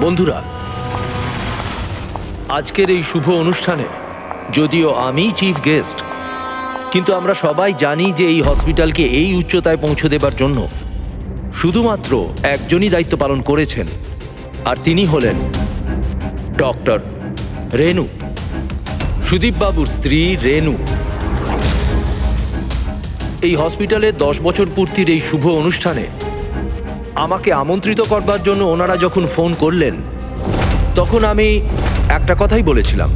বন্ধুরা, আজকের এই শুভ অনুষ্ঠানে যদিও আমি চিফ গেস্ট, কিন্তু আমরা সবাই জানি যে এই হসপিটালকে এই উচ্চতায় পৌঁছে দেবার জন্য শুধুমাত্র একজনই দায়িত্ব পালন করেছেন, আর তিনি হলেন ডক্টর রেনু, সুদীপ বাবুর স্ত্রী রেনু। এই হসপিটালে 10 বছর পূর্তির এই শুভ অনুষ্ঠানে আমাকে আমন্ত্রিত করবার জন্য ওনারা যখন ফোন করলেন, তখন আমি একটা কথাই বলেছিলাম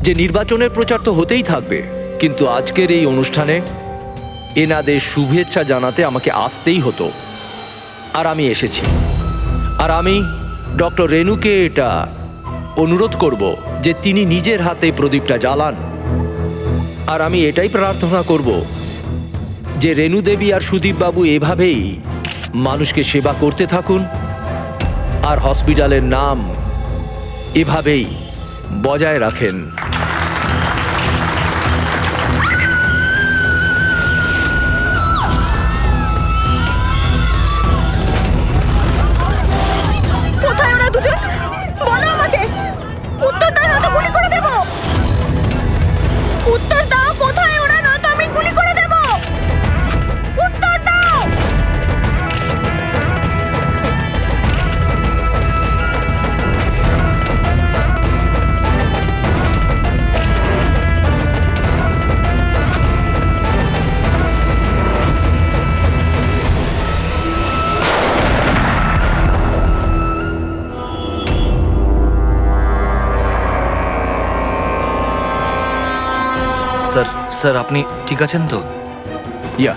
যে নির্বাচনের প্রচার তো হতেই থাকবে, কিন্তু আজকের এই অনুষ্ঠানে এনাদের শুভেচ্ছা জানাতে আমাকে আসতেই হতো। আর আমি এসেছি। আর আমি ডক্টর রেনুকে এটা অনুরোধ করব যে তিনি নিজের হাতে প্রদীপটা জ্বালান। আর আমি এটাই প্রার্থনা করব যে রেনু দেবী আর সুদীপ বাবু এভাবেই মানুষকে সেবা করতে থাকুন, আর হসপিটালের নাম এভাবেই বজায় রাখেন। কোথায় ওরা দুজন? বলো আমাকে, উত্তর দাও না তো গুলি করে দেব। উত্তর দাও, কোথায় ওরা, না তো আমি গুলি করে দেব। উত্তর দাও। স্যার আপনি ঠিক আছেন তো? ইয়া,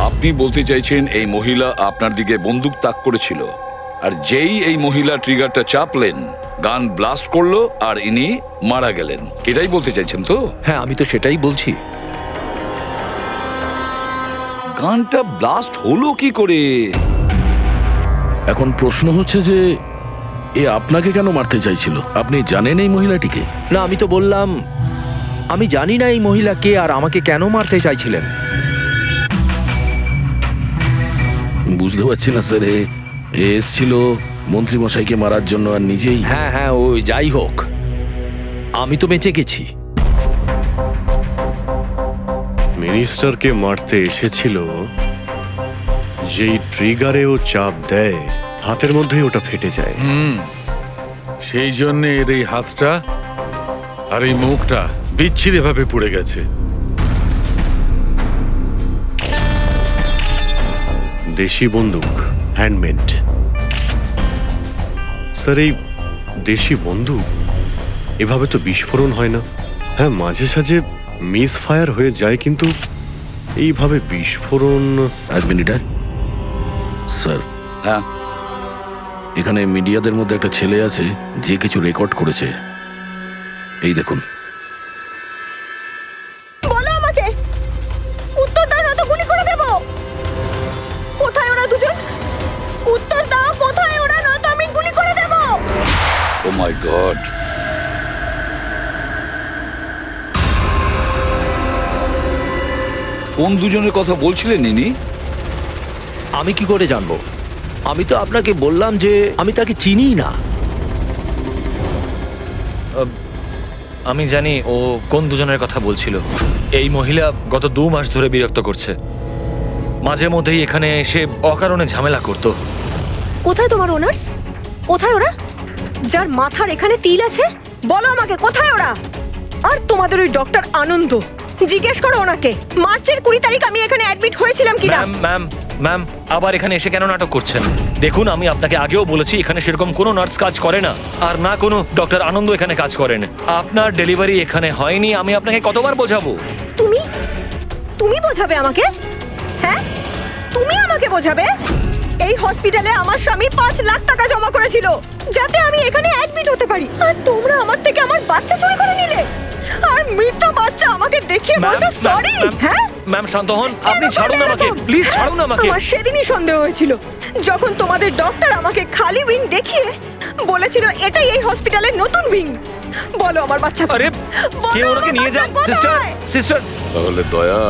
আপনি বলতে চাইছেন এই মহিলা আপনার দিকে বন্দুক তাক করেছিল, আর যেই এই মহিলা ট্রিগারটা চাপলেন, গান ব্লাস্ট করলো আর ইনি মারা গেলেন, এটাই বলতে চাইছেন তো? হ্যাঁ, আমি তো সেটাই বলছি। গানটা ব্লাস্ট হলো কি করে? এখন প্রশ্ন হচ্ছে যে এ আপনাকে কেন মারতে চাইছিল? আপনি জানেন এই মহিলাটিকে? না, আমি তো বললাম আমি জানি না এই মহিলা কে আর আমাকে কেন মারতে চাইছিলেন। বুঝতে পারছি না স্যার। এ এসছিল মন্ত্রী মশাইকে মারার জন্য আর নিজেই। হ্যাঁ হ্যাঁ, ওই যাই হোক, আমি তো বেঁচে গেছি। মিনিস্টারকে মারতে এসেছিল, যেই ট্রিগারে ও চাপ দেয় হাতের মধ্যেই ওটা ফেটে যায়। সেই জন্য এর এই হাতটা আর এই মুখটা বিচ্ছিরি ভাবে পুড়ে গেছে। দেশি বন্দুক, হ্যান্ডমেড। স্যার, এই দেশি বন্দুক এভাবে তো বিস্ফোরণ হয় না। হ্যাঁ, মাঝে সাঝে মিস ফায়ার হয়ে যায়, কিন্তু এইভাবে বিস্ফোরণ। এক মিনিট। স্যার, হ্যাঁ, এখানে মিডিয়াদের মধ্যে একটা ছেলে আছে যে কিছু রেকর্ড করেছে। এই দেখুন। বলো আমাকে, উত্তর দাও না তো গুলি করে দেব। কোথায় ওরা দুজন? উত্তর দাও, কোথায় ওরা, না তো আমি গুলি করে দেব। ও মাই গড। কোন দুজনের কথা বলছিলেন ইনি? আমি কি করে জানবো? আমি তো আপনাকে বললাম যে আমি তাকে চিনি না। আমি জানি ও কোন দুজনের কথা বলছিল। এই মহিলা গত 2 মাস ধরে বিরক্ত করছে। মাঝে মধ্যেই এখানে এসে অকারণে ঝামেলা করতো। কোথায় তোমার ওনার্স? কোথায় ওরা, যার মাথার এখানে তিল আছে? বলো আমাকে, কোথায় ওরা? আর তোমাদের ওই ডক্টর আনন্দ, জিজ্ঞেস করো ওনাকে মার্চের 20 তারিখ আমি এখানে অ্যাডমিট হয়েছিলাম কিনা। ম্যাম ম্যাম আবার এখানে এসে কেন নাটক করছেন? দেখুন, আমি আপনাকে আগেও বলেছি এখানে সেরকম কোনো নার্স কাজ করে না, আর না কোনো ডক্টর আনন্দ এখানে কাজ করেন। আপনার ডেলিভারি এখানে হয়নি, আমি আপনাকে কতবার বোঝাবো? তুমি তুমি বোঝাবে আমাকে? হ্যাঁ, তুমি আমাকে বোঝাবে? এই হসপিটালে আমার স্বামী 5 লাখ টাকা জমা করেছিল যাতে আমি এখানে অ্যাডমিট হতে পারি, আর তোমরা আমার থেকে আমার বাচ্চা চুরি করে নিলে, আর মৃত বাচ্চা আমাকে দেখিয়ে বলছো সরি। হ্যাঁ ম্যাম শান্ত হন, আপনি ছাড়ুন আমাকে, প্লিজ ছাড়ুন আমাকে। আমার সেদিনই সন্দেহ হয়েছিল যখন তোমাদের ডক্টর আমাকে খালি উইং দেখিয়ে বলেছিল এটাই এই হসপিটালের নতুন উইং। বলো আমার বাচ্চা কোথায়? আরে কে বলো ওনাকে আমার নিয়ে যান? বাচ্চা সিস্টার কোথায়? সিস্টার তাহলে দয়া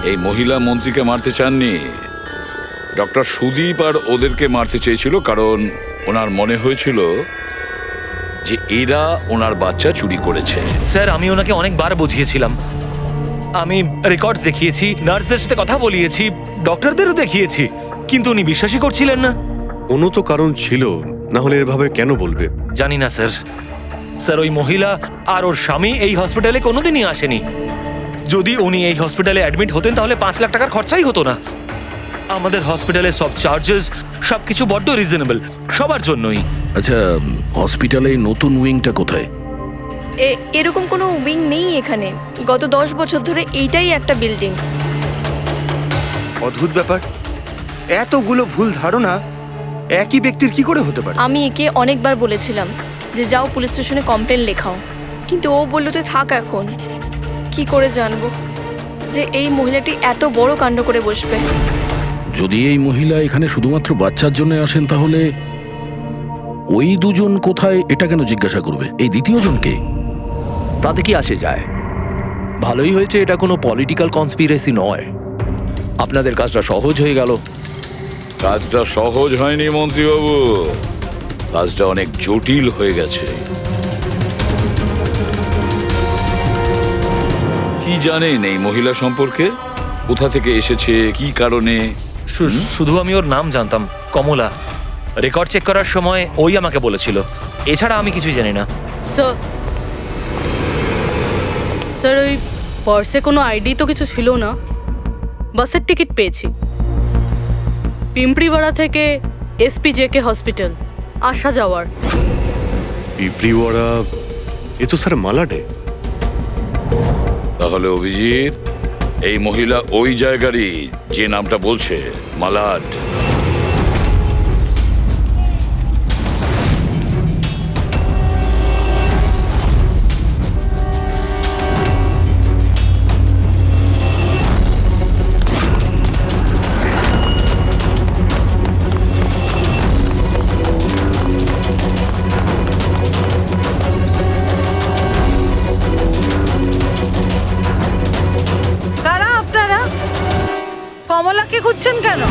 এই মহিলা মন্ত্রীকে মারতে চাননি, ডক্টর সুদীপ আর ওদেরকে মারতে চেয়েছিল, কারণ ওনার মনে হয়েছিল যে এরা ওনার বাচ্চা চুরি করেছে। স্যার আমি ওনাকে অনেকবার বুঝিয়েছিলাম, আমি রেকর্ডস দেখিয়েছি, নার্সদের সাথে কথা বলিয়েছি, ডক্টরদেরও দেখিয়েছি, কিন্তু উনি বিশ্বাসই করছিলেন না। কোনো তো কারণ ছিল, না হলে এভাবে কেন বলবে? জানি না স্যার। স্যার ওই মহিলা আর ওর স্বামী এই হসপিটালে কোনোদিনই আসেনি। যদি উনি এই হসপিটালে অ্যাডমিট হতেন তাহলে 5 লাখ টাকার খরচাই হতো না। আমাদের হসপিটালে সব চার্জেস সবকিছু বড্ড রিজনেবল সবার জন্যই। আচ্ছা, হসপিটালে এই নতুন উইংটা কোথায়? এরকম কোনো উইং নেই এখানে। গত 10 বছর ধরে এইটাই একটা বিল্ডিং। অদ্ভুত ব্যাপার, এতগুলো ভুল ধারণা একই ব্যক্তির কি করে হতে পারে? আমি একে অনেকবার বলেছিলাম যে যাও পুলিশ স্টেশনে কমপ্লেন লেখাও, কিন্তু ও বলল তুই থাক। এখন কি করে জানবো যে এই মহিলাটি এত বড় কাণ্ড করে বসবে? যদি এই মহিলা এখানে শুধুমাত্র বাচ্চার জন্য আসেন, তাহলে ওই দুজন কোথায় এটা কেন জিজ্ঞাসা করবে? এই দ্বিতীয় জনকে? তাতে কি আসে যায়? ভালোই হয়েছে এটা কোনো পলিটিক্যাল কনস্পিরেসি নয়, আপনাদের কাজটা সহজ হয়ে গেল। কাজটা সহজ হয়নি মন্ত্রীবাবু, কাজটা অনেক জটিল হয়ে গেছে। কি জানেন এই মহিলা সম্পর্কে? কোথা থেকে এসেছে, কি কারণে? শুধু আমি ওর নাম জানতাম, কমলা। রেকর্ড চেক করার সময় ওই আমাকে বলেছিল, এছাড়া আমি কিছুই জানি না। স্যার ওই পার্সে কোনো আইডি তো কিছু ছিল না। বাসের টিকিট পেয়েছি, পিম্পড়িওয়াড়া থেকে SPJK হসপিটাল আসা যাওয়ার। পিঁপড়িওয়াড়া, এ তো স্যার মালাডে। তাহলে অভিজিৎ, এই মহিলা ওই জায়গারই যে নামটা বলছে, মালাড। কারা আপনারা? কমলাকে খুঁজছেন কেন?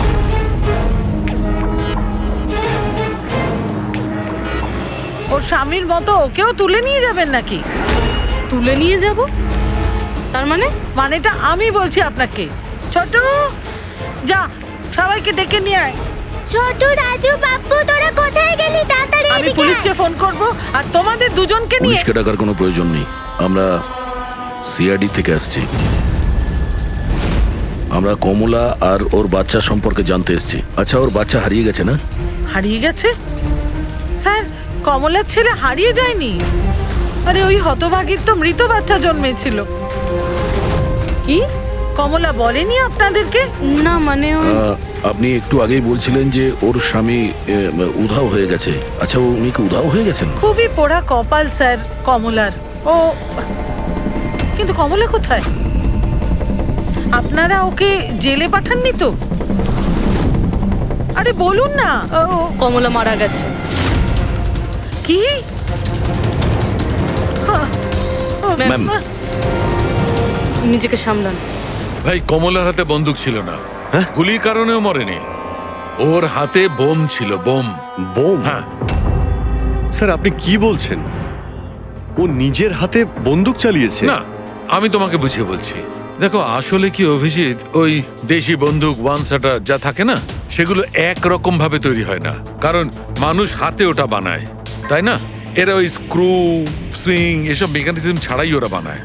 ওর স্বামীর মতো ওকেও তুলে নিয়ে যাবেন নাকি? তুলে নিয়ে যাব? তার মানে? মানেটা আমি বলছি আপনাকে। ছোট, যা সবাইকে ডেকে নিয়ে আয়। ছোট, রাজু, বাপ্পু, তোরা কোথায় গেলি? তাড়াতাড়ি আমি পুলিশকে ফোন করব, আর তোমাদের দুজনকে নিয়ে। পুলিশকে ডাকার কোনো প্রয়োজন নেই, আমরা CID থেকে আসছি। আমরা কমলা আর ওর বাচ্চা সম্পর্কে জানতে এসেছি। আচ্ছা, ওর বাচ্চা হারিয়ে গেছে না? হারিয়ে গেছে? স্যার, কমলার ছেলে হারিয়ে যায়নি। আরে ওই হতভাগীর তো মৃত বাচ্চা জন্মেছিল। কি কমলা বলেনি আপনাদেরকে? না মানে আপনি একটু আগেই বলছিলেন যে ওর স্বামী উধাও হয়ে গেছে। আচ্ছা, উনি কি উধাও হয়ে গেছেন? খুবই পোড়া কপাল স্যার কমলার। ও কিন্তু কমলা কোথায়? আপনারা ওকে জেলে পাঠাননি তো? আরে বলুন না। কমলা মারা গেছে। কি? ম্যাম, নিজেকে সামলান। ভাই, কমলার হাতে বন্দুক ছিল না, গুলির কারণেও মরেনি। ওর হাতে বোম ছিল, বোম। বোম? হ্যাঁ। স্যার আপনি কি বলছেন? ও নিজের হাতে বন্দুক চালিয়েছে? না, আমি তোমাকে বুঝিয়ে বলছি। দেখো, আসলে কি অভিজিৎ, ওই দেশি বন্দুক ওয়ান শাটার যা থাকে না, সেগুলো একরকম ভাবে তৈরি হয় না, কারণ মানুষ হাতে ওটা বানায়, তাই না? এরা ওই স্ক্রু, স্প্রিং এসব মেকানিজম ছাড়াই ওরা বানায়।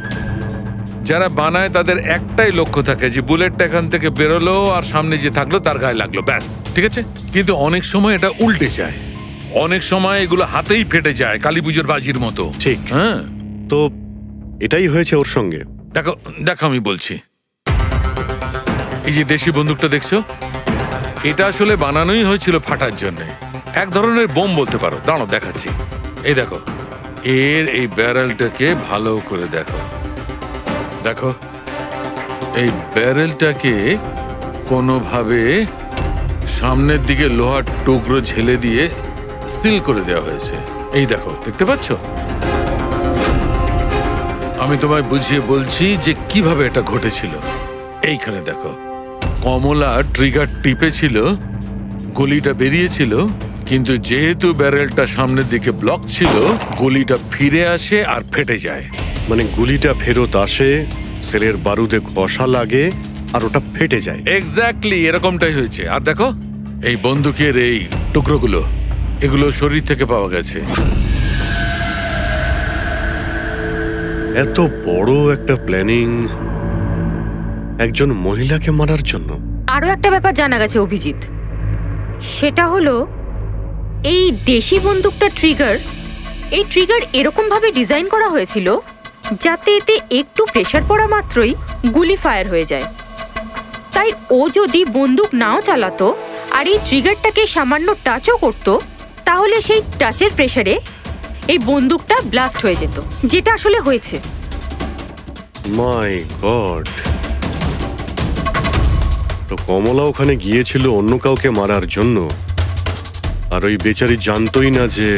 যারা বানায় তাদের একটাই লক্ষ্য থাকে যে বুলেটটা এখান থেকে বেরোলো আর সামনে যে থাকলো তার গায়ে লাগলো, ব্যাস, ঠিক আছে? কিন্তু অনেক সময় এটা উল্টে যায়, অনেক সময় এগুলো হাতেই ফেটে যায়, কালী পুজোর বাজির মতো। ঠিক। হ্যাঁ, তো এটাই হয়েছে ওর সঙ্গে। দেখো দেখো আমি বলছি, এই যে দেশি বন্দুকটা দেখছো, এটা আসলে বানানোই হয়েছিল ফাটার জন্য, এক ধরনের বোম বলতে পারো। দাঁড়াও দেখাচ্ছি, এই দেখো, এর এই ব্যারেলটাকে ভালো করে দেখো, দেখো এই ব্যারেলটাকে কোনোভাবে সামনের দিকে লোহার টুকরো ঝেলে দিয়ে সিল করে দেওয়া হয়েছে। এই দেখো, দেখতে পাচ্ছ? আমি তোমায় বুঝিয়ে বলছি যে কিভাবে এটা ঘটেছিল। এইখানে দেখো, কমলা ট্রিগার টিপেছিল, গুলিটা বেরিয়েছিল, কিন্তু যেহেতু ব্যারেলটা সামনের দিকে ব্লক ছিল, গুলিটা ফিরে আসে আর ফেটে যায়। মানে গুলিটা ফেরত আসে, সেলের বারুদে ঘষা লাগে আর ওটা ফেটে যায়। এক্স্যাক্টলি এরকমটাই হয়েছে। আর দেখো এই বন্দুকের এই টুকরোগুলো, এগুলো শরীর থেকে পাওয়া গেছে। এত বড় একটা প্ল্যানিং একজন মহিলাকে মারার জন্য। আরও একটা ব্যাপার জানা গেছে অভিজিৎ, সেটা হলো এই দেশি বন্দুকটা এই ট্রিগার এরকমভাবে ডিজাইন করা হয়েছিল যাতে এতে একটু প্রেসার পড়া মাত্রই গুলি ফায়ার হয়ে যায়। তাই ও যদি বন্দুক নাও চালাতো আর এই ট্রিগারটাকে সামান্য টাচও করতো, তাহলে সেই টাচের প্রেসারে এই বন্দুকটা ব্লাস্ট হয়ে যেত, যেটা আসলে হয়েছে। মাই গড! তো কমলা ওখানে গিয়েছিল অন্য কাউকে মারার জন্য, আর ওই বেচারি জানতোই না যে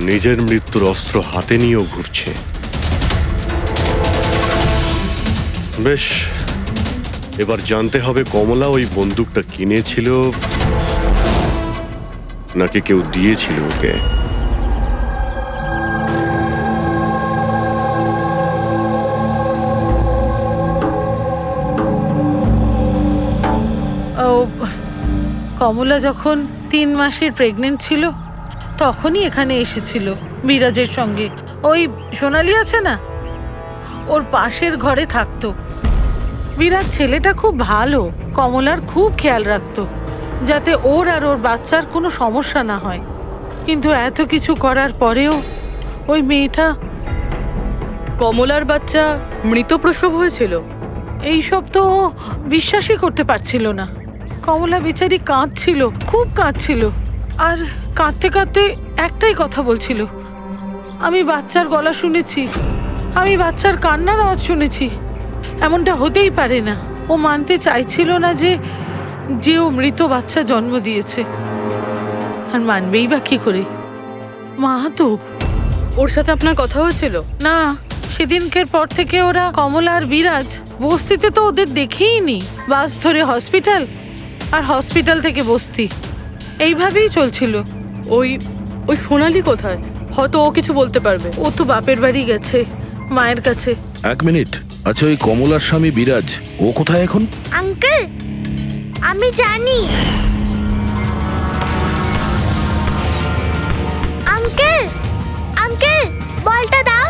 নিজের মৃত্যুর অস্ত্র হাতে নিয়েও ঘুরছে। বেশ, এবার জানতে হবে কমলা ওই বন্দুকটা কিনেছিল নাকি কেউ দিয়েছিল ওকে। ও, কমলা যখন 3 মাসের প্রেগনেন্ট ছিল তখনই এখানে এসেছিল বিরাজের সঙ্গে। ওই সোনালি আছে না, ওর পাশের ঘরে থাকতো। বিরাজ ছেলেটা খুব ভালো, কমলার খুব খেয়াল রাখতো যাতে ওর আর ওর বাচ্চার কোনো সমস্যা না হয়। কিন্তু এত কিছু করার পরেও ওই মেয়েটা, কমলার বাচ্চা মৃত প্রসব হয়েছিল। এইসব তো ও বিশ্বাসই করতে পারছিল না। কমলা বেচারি কাঁদছিল, খুব কাঁদছিল, আর কাঁদতে কাঁদতে একটাই কথা বলছিল, আমি বাচ্চার গলা শুনেছি, আমি বাচ্চার কান্নার আওয়াজ শুনেছি, এমনটা হতেই পারে না। ও মানতে চাইছিল না যে ও মৃত বাচ্চা জন্ম দিয়েছে, আর মানবেই বা কি করে? মা তো। ওর সাথে আপনার কথা হয়েছিল? না, সেদিনকের পর থেকে ওরা, কমলা আর বিরাজ, বস্তিতে তো ওদের দেখেই নি। বাস ধরে হসপিটাল, আর হসপিটাল থেকে বস্তি, এইভাবেই চলছিল। ওই সোনালি কোথায়? হয়তো ও কিছু বলতে পারবে। ও তো বাপের বাড়ি গেছে, মায়ের কাছে। এক মিনিট, আচ্ছা ওই কমলার স্বামী বিরাজ, ও কোথায় এখন? আঙ্কেল, আমি জানি। আঙ্কেল, আঙ্কেল, বলটা দাও।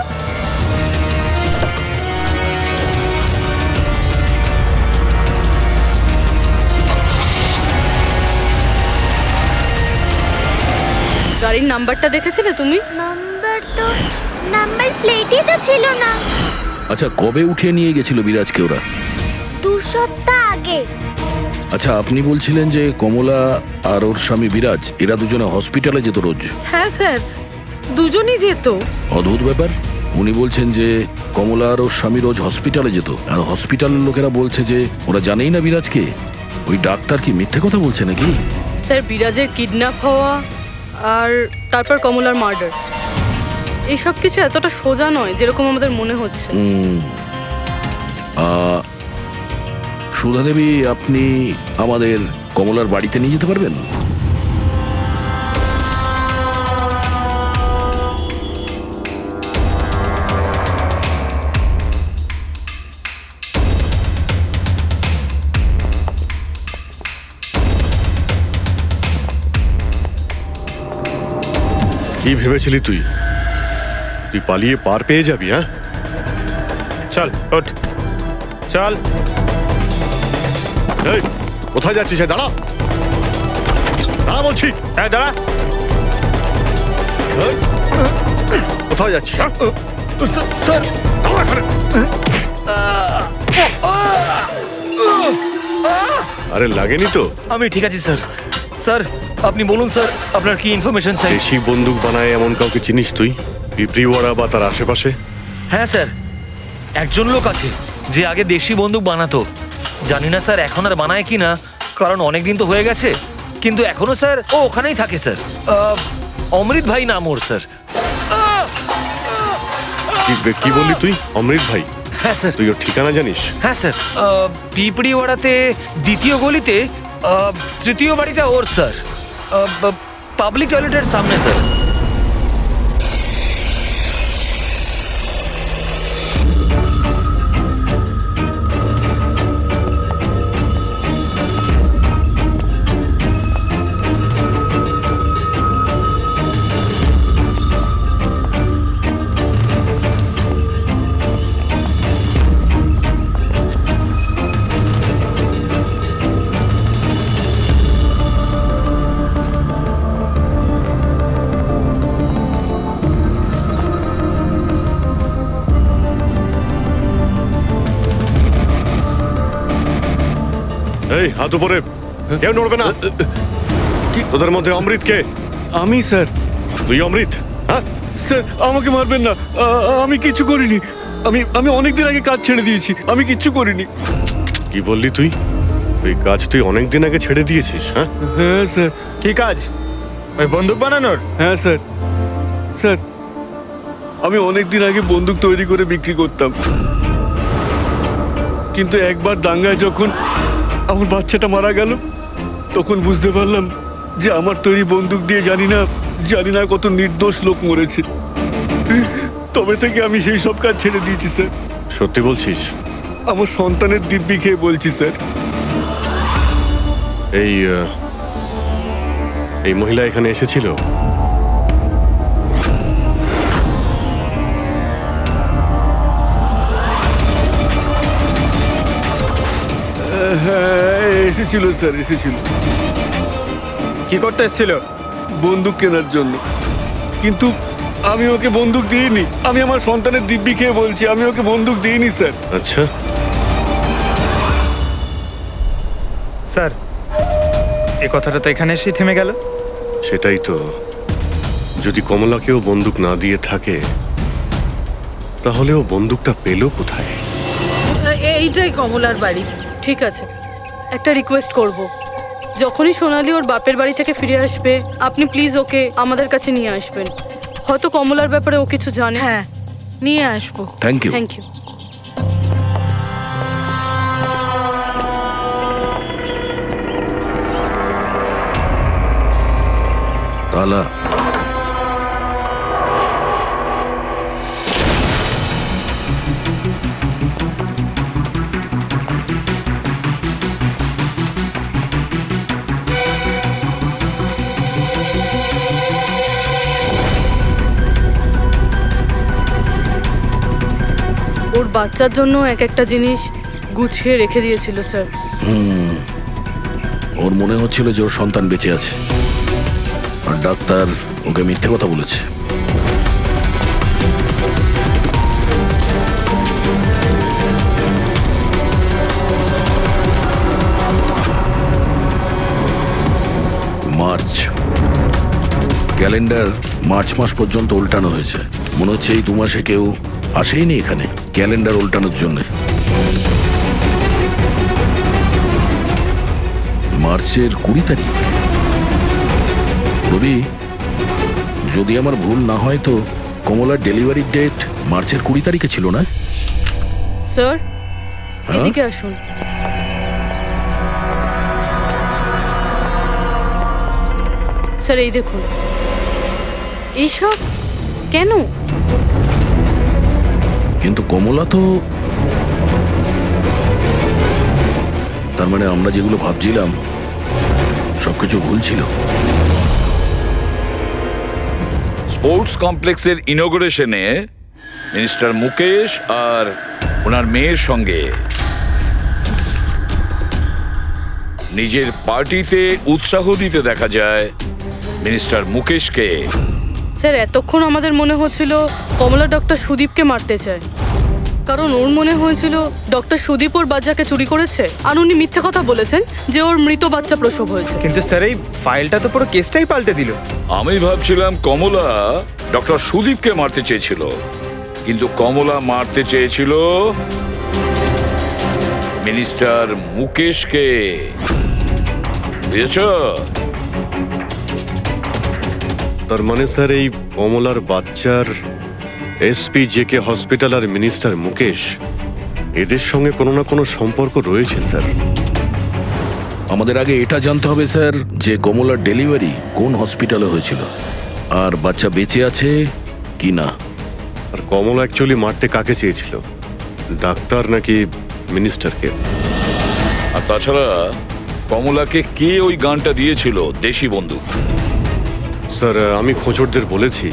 গাড়ির নাম্বারটা দেখেছিলে তুমি? নাম্বার প্লেটই তো ছিল না। আচ্ছা কবে উঠিয়ে নিয়ে গেছিল বিরাজকে ওরা? 2 সপ্তাহ আগে। আচ্ছা আপনি বলছিলেন যে কমলা আর ওর স্বামী বিরাজ এরা দুজনে হসপিটালে যেত রোজ? হ্যাঁ স্যার, দুজনই যেত। অদ্ভুত ব্যাপার, উনি বলছেন যে কমলা আর ওর স্বামী রোজ হসপিটালে যেত, আর হসপিটালের লোকেরা বলছে যে ওরা জানেই না বিরাজকে। ওই ডাক্তার কি মিথ্যে কথা বলছে নাকি? স্যার, বিরাজের কিডন্যাপ হওয়া আর তারপর কমলার মার্ডার, এইসব কিছু এতটা সোজা নয় যেরকম আমাদের মনে হচ্ছে। সুধা দেবী, আপনি আমাদের কমলার বাড়িতে নিয়ে যেতে পারবেন? কি ভেবেছিলি তুই? তুই পালিয়ে পার পেয়ে যাবি? হ্যাঁ, চল ওঠ চল। এই কোথায় যাচ্ছিস? দাঁড়া দাঁড়া বলছি। হ্যাঁ দাঁড়া। এই, কোথায় যাচ্ছিস? স্যার দাঁড়া এখানে। আরে লাগেনি তো? আমি ঠিক আছি স্যার। স্যার আপনি বলুন স্যার, আপনার কি ইনফরমেশন চাই? দেশি বন্দুক বানায় এমন কাউকে চিনিস তুই? পিঁপড়িওয়াড়া বা তার আশেপাশে? হ্যাঁ স্যার, একজন লোক আছে যে আগে দেশি বন্দুক বানাতো। জানি না স্যার এখন আর বানায় কি না, কারণ অনেক দিন তো হয়ে গেছে। কিন্তু এখনো স্যার ও ওখানেই থাকে স্যার। অমৃত ভাই নাম ওর স্যার। কি বললি তুই? অমৃত ভাই? হ্যাঁ স্যার। তুই ওর ঠিকানা জানিস? হ্যাঁ স্যার, পিঁপড়িওয়াড়াতে দ্বিতীয় গলিতে তৃতীয় বাড়িটা ওর স্যার। পাবলিক টয়লেটের সামনে স্যার। এই হাত উপরে, কেউ নড়বে না। তোদের মধ্যে অমৃত কে? আমি স্যার। তুই অমৃত? হ্যাঁ স্যার আমাকে মারবেন না, আমি কিছু করিনি। আমি অনেকদিন আগে কাজ ছেড়ে দিয়েছি, আমি কিচ্ছু করিনি। কি বললি তুই? ওই কাজ তুই অনেকদিন আগে ছেড়ে দিয়েছিস? হ্যাঁ হ্যাঁ স্যার। কি কাজ? ওই বন্দুক বানানোর? হ্যাঁ স্যার। স্যার আমি অনেকদিন আগে বন্দুক তৈরি করে বিক্রি করতাম, কিন্তু একবার দাঙ্গায় যখন আমার বাচ্চাটা মারা গেল, তখন বুঝতে পারলাম যে আমার তৈরি বন্দুক দিয়ে জানি না কত নির্দোষ লোক মরেছে। তবে থেকে আমি সেই সব কাজ ছেড়ে দিয়েছি স্যার। সত্যি বলছিস? আমার সন্তানের দিব্যি খেয়ে বলছি স্যার। এই মহিলা এখানে এসেছিল? হ্যাঁ এসেছিল স্যার, এসেছিল। কি করতে এসেছিল? বন্দুক কেনার জন্য, কিন্তু আমি ওকে বন্দুক দিইনি। আমি আমার সন্তানের দিব্যি খেয়ে বলছি, আমি ওকে বন্দুক দিইনি স্যার। আচ্ছা, স্যার এই কথাটা তো এখানে এসেই থেমে গেল। সেটাই তো। যদি কমলাকেও বন্দুক না দিয়ে থাকে, তাহলে ও বন্দুকটা পেল কোথায়? এইটাই কমলার বাড়ি। ঠিক আছে, একটা রিকোয়েস্ট করব, যখনই সোনালি ওর বাপের বাড়ি থেকে ফিরে আসবে আপনি প্লিজ ওকে আমাদের কাছে নিয়ে আসবেন। হয়তো কমলার ব্যাপারে ও কিছু জানে। হ্যাঁ নিয়ে আসবো। Thank you. Thank you. তালা ওর বাচ্চার জন্য এক একটা জিনিস গুছিয়ে রেখে দিয়েছিল স্যার। ওর মনে হচ্ছিল যে ওর সন্তান বেঁচে আছে, আর ডাক্তার ওকে মিথ্যে কথা বলেছে। মার্চ ক্যালেন্ডার মার্চ মাস পর্যন্ত উল্টানো হয়েছে। মনে হচ্ছে এই 2 মাসে কেউ আসেইনি এখানে ক্যালেন্ডার উল্টানোর জন্য। মার্চের 20 তারিখ। রবি, যদি আমার ভুল না হয় তো কমলার ডেলিভারির ডেট মার্চের 20 তারিখে ছিল না? স্যার হ্যাঁ? এদিকে আসুন। স্যার এই দেখুন, এইসব কেন? কিন্তু কমলা তো, তার মানে আমরা যেগুলো ভাবছিলাম সবকিছু ভুল ছিল। স্পোর্টস কমপ্লেক্সের ইনোগ্রেশনে মিনিস্টার মুকেশ আর ওনার মেয়ের সঙ্গে নিজের পার্টিতে উৎসাহ দিতে দেখা যায় মিনিস্টার মুকেশকে। স্যার এতক্ষণ আমাদের মনে হচ্ছিল কমলা ডক্টর সুদীপকে মারতে চায়, কারণ ওর মনে হয়েছিল ডক্টর সুদীপ ওর বাচ্চাকে চুরি করেছে, আর উনি মিথ্যে কথা বলেছেন যে ওর মৃত বাচ্চা প্রসব হয়েছে। কিন্তু স্যার এই ফাইলটা তো পুরো কেসটাই পাল্টে দিল। আমি ভাবছিলাম কমলা ডক্টর সুদীপকে মারতে চেয়েছিল, কিন্তু কমলা মারতে চেয়েছিল মিনিস্টার মুকেশকে। বুঝেছ? তার মানে স্যার এই কমলার বাচ্চার এসপি জেকে হসপিটাল আর মিনিস্টার মুকেশ এদের সঙ্গে কোনো না কোনো সম্পর্ক রয়েছে স্যার। আমাদের আগে এটা জানতে হবে স্যার যে কমলার ডেলিভারি কোন হসপিটালে হয়েছিল আর বাচ্চা বেঁচে আছে কি না। আর কমলা অ্যাকচুয়ালি মারতে কাকে চেয়েছিল, ডাক্তার নাকি মিনিস্টারকে? আর তাছাড়া কমলাকে কে ওই গানটা দিয়েছিল, দেশি বন্দুক? স্যার আমি খোঁজরদের বলেছি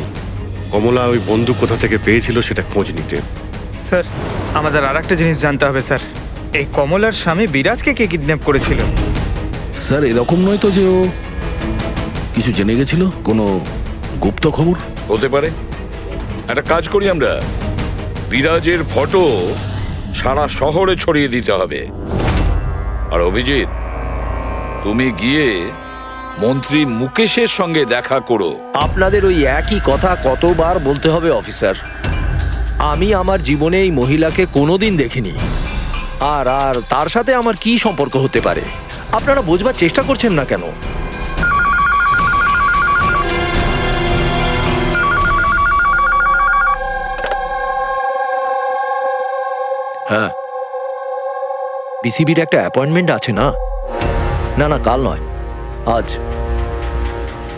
কমলা ওই বন্দুক কোথা থেকে পেয়েছিল সেটা খোঁজ নিতে। স্যার আমাদের আর একটা জিনিস জানতে হবে স্যার, এই কমলার স্বামী বিরাজকে কে কিডন্যাপ করেছিল? স্যার এরকম নয় তো যে ও কিছু জেনে গেছিল, কোনো গুপ্ত খবর? হতে পারে। একটা কাজ করি আমরা, বিরাজের ফটো সারা শহরে ছড়িয়ে দিতে হবে। আর অভিজিৎ, তুমি গিয়ে মন্ত্রী মুকেশের সঙ্গে দেখা করো। আপনাদের ওই একই কথা কতবার বলতে হবে অফিসার? আমি আমার জীবনে এই মহিলাকে কোনোদিন দেখিনি, আর আর তার সাথে আমার কি সম্পর্ক হতে পারে? আপনারা বোঝবার চেষ্টা করছেন না কেন? হ্যাঁ, বিসিবির একটা অ্যাপয়েন্টমেন্ট আছে না? না না, কাল নয়, আজ।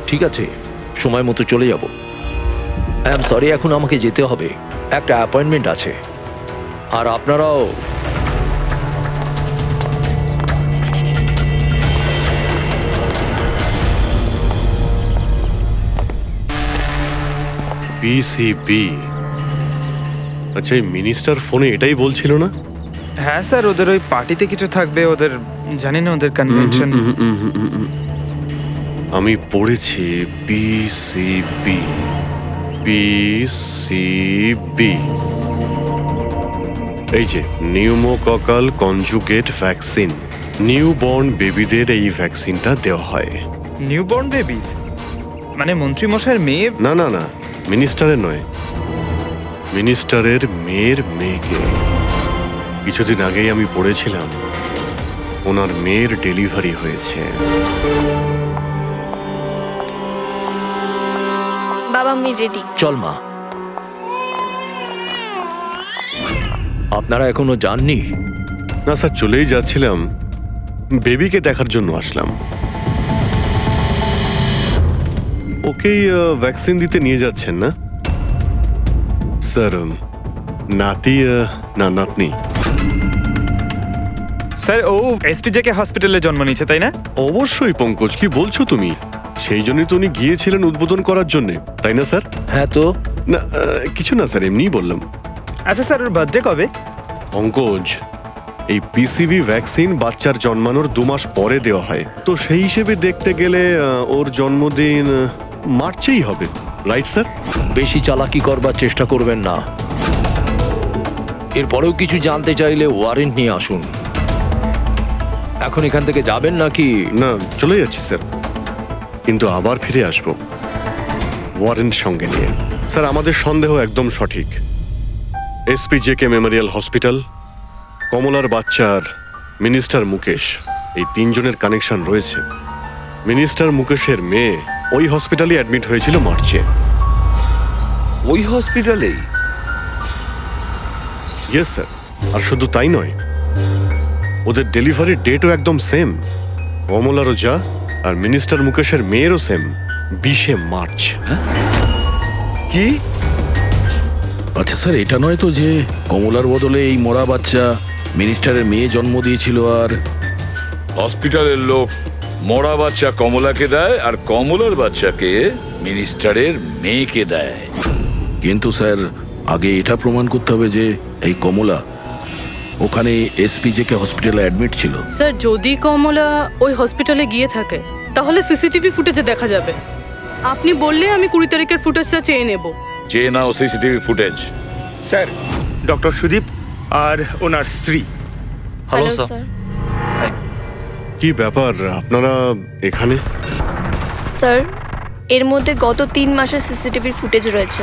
ঠিক আছে, সময় মতো চলে যাব। আই এম সরি, এখন আমাকে যেতে হবে, একটা অ্যাপয়েন্টমেন্ট আছে। আর আপনারাও। বিসিবি, আচ্ছা এই মিনিস্টার ফোনে এটাই বলছিল না? হ্যাঁ স্যার, ওদের ওই পার্টিতে কিছু থাকবে, ওদের জানি না ওদের কনভেনশন। আমি পড়েছি বিসিবি, বিসিবি, এই যে নিউমোককাল কনজুগেট ভ্যাকসিন, নিউবর্ন বেবিদের এই ভ্যাকসিনটা দেওয়া হয়। নিউবর্ন বেবিস মানে মন্ত্রী মশাইয়ের মেয়ে? না না না, মিনিস্টারের নয়, মিনিস্টারের মেয়ের মেয়েকে। কিছুদিন আগেই আমি পড়েছিলাম ওনার মেয়ের ডেলিভারি হয়েছে। বাবা আমি রেডি। চল মা। আপনারা এখনো যাননি? না স্যার, চলেই যাচ্ছিলাম, বেবিকে দেখার জন্য আসলাম। ওকেই ভ্যাকসিন দিতে নিয়ে যাচ্ছেন না স্যার? নাতি না নাতনি? স্যার ও এসপিজেকে হসপিটালে জন্ম নিয়েছে, তাই না? অবশ্যই পঙ্কজ, কি বলছো তুমি? সেই জন্যই তো উনি গিয়েছিলেন উদ্বোধন করার জন্য, তাই না স্যার? হ্যাঁ তো। না কিছু না স্যার, এমনিই বললাম। আচ্ছা স্যার, ওর বার্থডে কবে? পঙ্কজ, এই পিসিবি ভ্যাকসিন বাচ্চার জন্মানোর 2 মাস পরে দেওয়া হয়, তো সেই হিসেবে দেখতে গেলে ওর জন্মদিন মার্চেই হবে, রাইট স্যার? বেশি চালাকি করবার চেষ্টা করবেন না। এরপরেও কিছু জানতে চাইলে ওয়ারেন্ট নিয়ে আসুন। এখন এখান থেকে যাবেন নাকি? না, চলে যাচ্ছি স্যার, কিন্তু আবার ফিরে আসবো ওয়ারেন্ট সঙ্গে নিয়ে। স্যার আমাদের সন্দেহ একদম সঠিক। এসপি জেকে মেমোরিয়াল হসপিটাল, কমলার বাচ্চার মিনিস্টার মুকেশ, এই 3 জনের কানেকশন রয়েছে। মিনিস্টার মুকেশের মেয়ে ওই হসপিটালে অ্যাডমিট হয়েছিল মার্চে। ওই হসপিটালেই? ইয়েস স্যার, আর শুধু তাই নয়, ওদের ডেলিভারির ডেটও একদম সেম। কমলারও যা আর মিনিস্টার মুকেশের মেয়েরও সেম, 20শে মার্চ। কি? আচ্ছা স্যার, এটা নয় তো যে কমলার বদলে এই মরা বাচ্চা মিনিস্টারের মেয়ে জন্ম দিয়েছিল, আর হসপিটালের লোক মরা বাচ্চা কমলাকে দেয় আর কমলার বাচ্চাকে মিনিস্টারের মেয়েকে দেয়? কিন্তু স্যার আগে এটা প্রমাণ করতে হবে যে এই কমলা ওখানে এসপিজেকে হসপিটালে অ্যাডমিট ছিল। স্যার যদি কমলা ওই হসপিটালে গিয়ে থাকে তাহলে সিসিটিভি ফুটেজে দেখা যাবে। আপনি বললে আমি 20 তারিখের ফুটেজটা চেয়ে নেব। চেয়ে নাও CCTV footage. Sir, doctor Sudip আর ওনার স্ত্রী। Hello hello sir. স্যার। কি ব্যাপার আপনারা এখানে? স্যার, এর মধ্যে গত 3 মাসের সিসিটিভির ফুটেজ রয়েছে।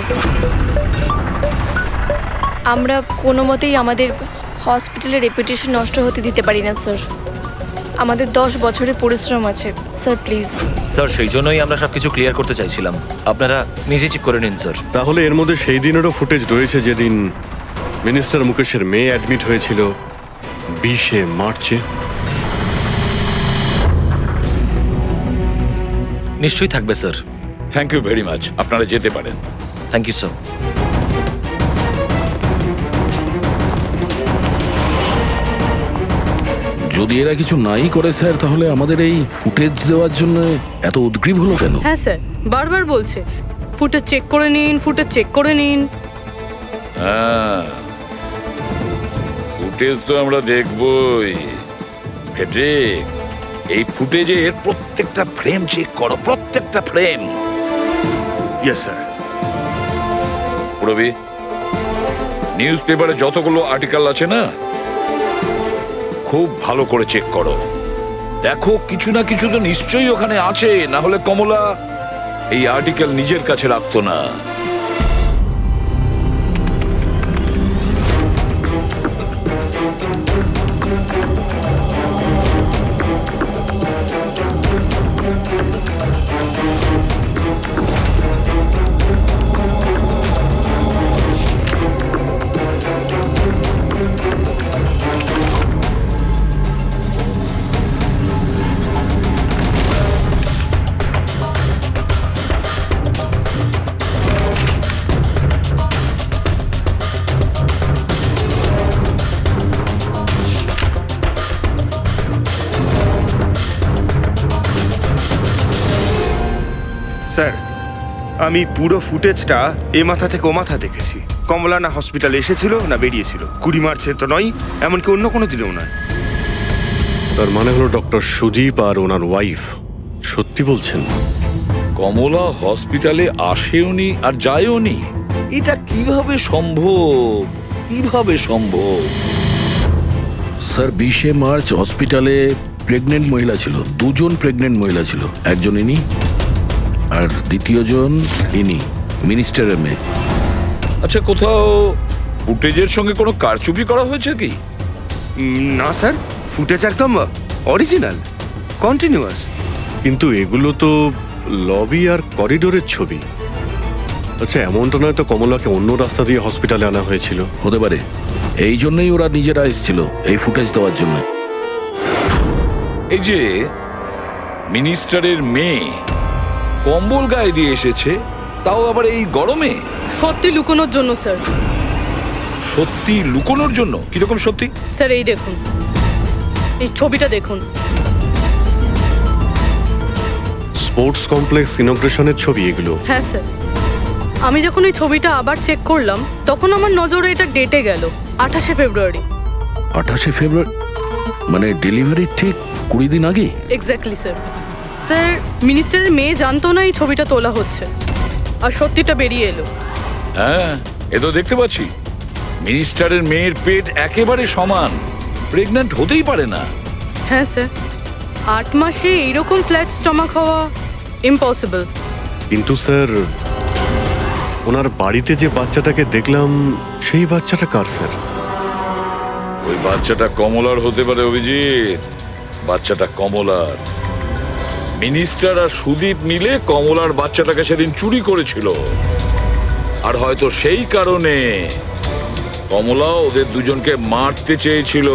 আমরা কোনো মতেই আমাদের হসপিটালের রেপুটেশন নষ্ট হতে দিতে পারি না স্যার। আমাদের 10 বছরের পরিশ্রম আছে স্যার, প্লিজ। স্যার সেই জন্যই আমরা সবকিছু ক্লিয়ার করতে চাইছিলাম, আপনারা নিজে চেক করে নিন স্যার। তাহলে এর মধ্যে সেই দিনেরও ফুটেজ রয়েছে যেদিন মিনিস্টার মুকেশের মেয়ে অ্যাডমিট হয়েছিল 20শে মার্চে। নিশ্চয়ই থাকবে sir. Thank you very much, আপনারা যেতে পারেন। Thank you sir. যদি এরা কিছু নাই করে স্যার, তাহলে আমাদের এই ফুটেজ দেওয়ার জন্য এত উদ্গ্রীব হলো কেন? হ্যাঁ স্যার, বারবার বলছে ফুটেজ চেক করে নিন, ফুটেজ চেক করে নিন। হ্যাঁ, ফুটেজ তো আমরা দেখবই। ফেডরিক, এই ফুটেজের প্রত্যেকটা ফ্রেম চেক করো, প্রত্যেকটা ফ্রেম। Yes sir. পুরবি, নিউজ পেপারে যতগুলো আর্টিকেল আছে না, খুব ভালো করে চেক করো। দেখো কিছু না কিছু তো নিশ্চয়ই ওখানে আছে, না হলে কমলা এই আর্টিকেল নিজের কাছে রাখতো না। স্যার, আমি পুরো ফুটেজটা এ মাথা থেকে ও মাথা দেখেছি। কমলা না হসপিটালে এসেছিল না বেরিয়েছিল। 20 মার্চে তো নয়, এমনকি অন্য কোনো দিনও নয়। তার মানে হলো ডক্টর সুদীপ আর ওনার ওয়াইফ সত্যি বলছেন? কমলা হসপিটালে আসেওনি আর যায়ওনি, এটা কিভাবে সম্ভব? কিভাবে সম্ভব? স্যার 20শে মার্চ হসপিটালে প্রেগনেন্ট মহিলা ছিল, 2 জন প্রেগনেন্ট মহিলা ছিল। একজন ইনি আর দ্বিতীয়জন ইনি, মিনিস্টারের মেয়ে। আচ্ছা, কোথাও ফুটেজের সঙ্গে কোনো কারচুপি করা হয়েছে কি? না স্যার, ফুটেজ একদম অরিজিনাল, কন্টিনিউয়াস। কিন্তু এগুলো তো লবি আর করিডোরের ছবি। আচ্ছা, এমনটা নয় তো কমলাকে অন্য রাস্তা দিয়ে হসপিটালে আনা হয়েছিল? হতে পারে, এই জন্যই ওরা নিজেরা এসেছিল এই ফুটেজ দেওয়ার জন্য। এই যে মিনিস্টারের মেয়ে কম্বল গায়ে দিয়ে এসেছে, তাও আবার এই গরমে। সত্যি লুকোনোর জন্য স্যার। সত্যি লুকোনোর জন্য? কিরকম সত্যি? স্যার এই দেখুন, এই ছবিটা দেখুন। স্পোর্টস কমপ্লেক্স ইনগ্রেশনের ছবি এগুলো? হ্যাঁ স্যার, আমি যখন এই ছবিটা আবার চেক করলাম তখন আমার নজরে এটা ডেটে গেল 28শে ফেব্রুয়ারি। 28শে ফেব্রুয়ারি মানে ডেলিভারির ঠিক 20 দিন আগে? Exactly sir. স্যার, মিনিস্টারের মেয়ে জানতো না এই ছবিটা তোলা হচ্ছে, আর সত্যিটা বেরিয়ে এলো। হ্যাঁ, এ তো দেখতে পাচ্ছি। মিনিস্টারের মেয়ের পেট একেবারে সমান, প্রেগন্যান্ট হতেই পারে না। হ্যাঁ স্যার, 8 মাসে এইরকম ফ্ল্যাট স্টমাক হওয়া ইম্পসিবল। কিন্তু স্যার, ওনার বাড়িতে যে বাচ্চাটাকে দেখলাম সেই বাচ্চাটা কার স্যার? ওই বাচ্চাটা কমলার হতে পারে অভিজিৎ, বাচ্চাটা কমলার। মিনিস্টার আর সুদীপ মিলে কমলার বাচ্চাটাকে সেদিন চুরি করেছিল, আর হয়তো সেই কারণে কমলা ওদের দুজনকে মারতে চেয়েছিল।